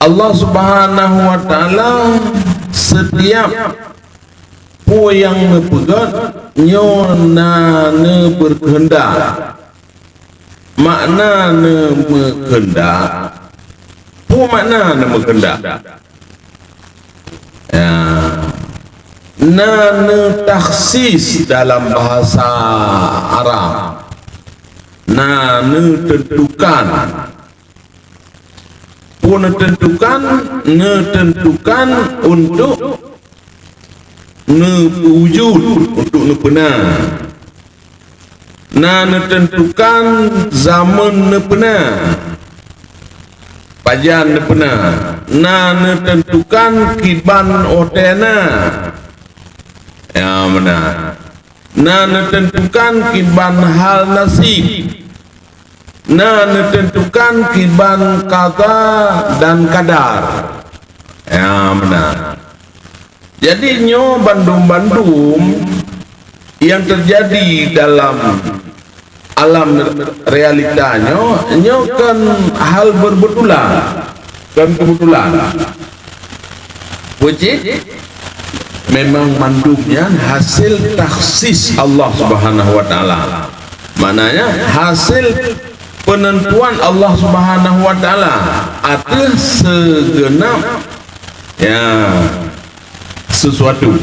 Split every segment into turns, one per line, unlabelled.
Allah Subhanahu wa taala setiap pu yang nepegat nyona ne berkehendak. Makna ne berkehendak, pu makna ne berkehendak. Ya. Na ne takhsis dalam bahasa Arab. Na ne tentukan. Pun tentukan untuk wujud, untuk benar. Tentukan zaman benar, pajan benar. Tentukan kiban otena, ya benar. Tentukan kiban hal nasib. Tentukan kiban kata dan kadar, ya benar. Jadi nyo bandum-bandum yang terjadi dalam alam realitanya, nyo kan hal berbetulan, kan kebetulan. Wajib memang mandumnya hasil takhsis Allah Subhanahu wa taala. Maknanya hasil penentuan Allah Subhanahu wa taala atas segenap ya sesuatu,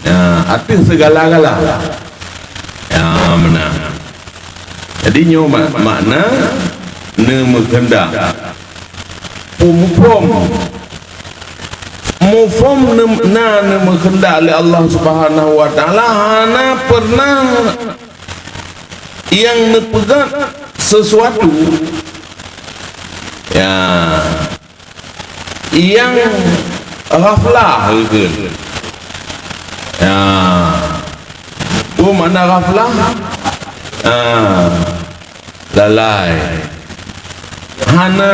ya atas segala-gala, ya benar. Jadi nyo makna ne menghendak mufhum ne menghendak oleh Allah Subhanahu wa taala hana pernah yang nepegat sesuatu ya yang ghaflah gitu. Ya, mana ghaflah? Lalai. Hana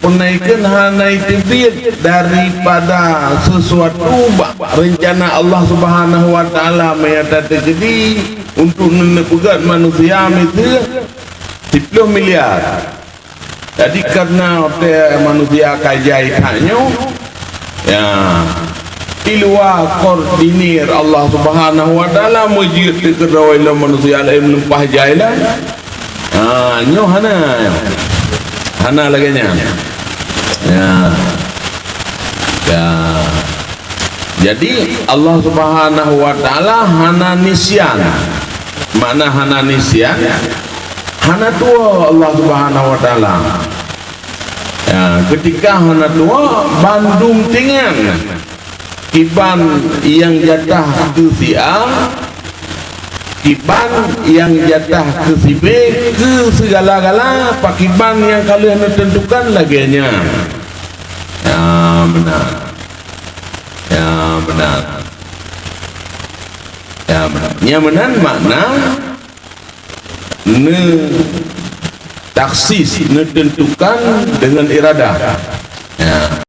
penaikan hana itibir daripada sesuatu rencana Allah Subhanahu wa taala yang terjadi untuk menepugat manusia itu 10 miliar. Jadi karena manusia kajai hanya ya di luar koordinir Allah Subhanahu wa taala mujid kerawai manusia lain lempah jailah. Nyo hana laganya. Ya. Jadi Allah Subhanahu wa taala hana nisyan. Mana hana nisyan? Hana tua Allah Subhanahu wa taala. Ya, ketika hana tua bandung tingan kiban yang jatah ke si A, kiban yang jatah ke si B, ke segala-gala pakiban yang kalian tentukan laginya. Ya benar. Ya benar. Ya benar. Yang benar makna ne taksis, ne tentukan dengan iradah. Ya.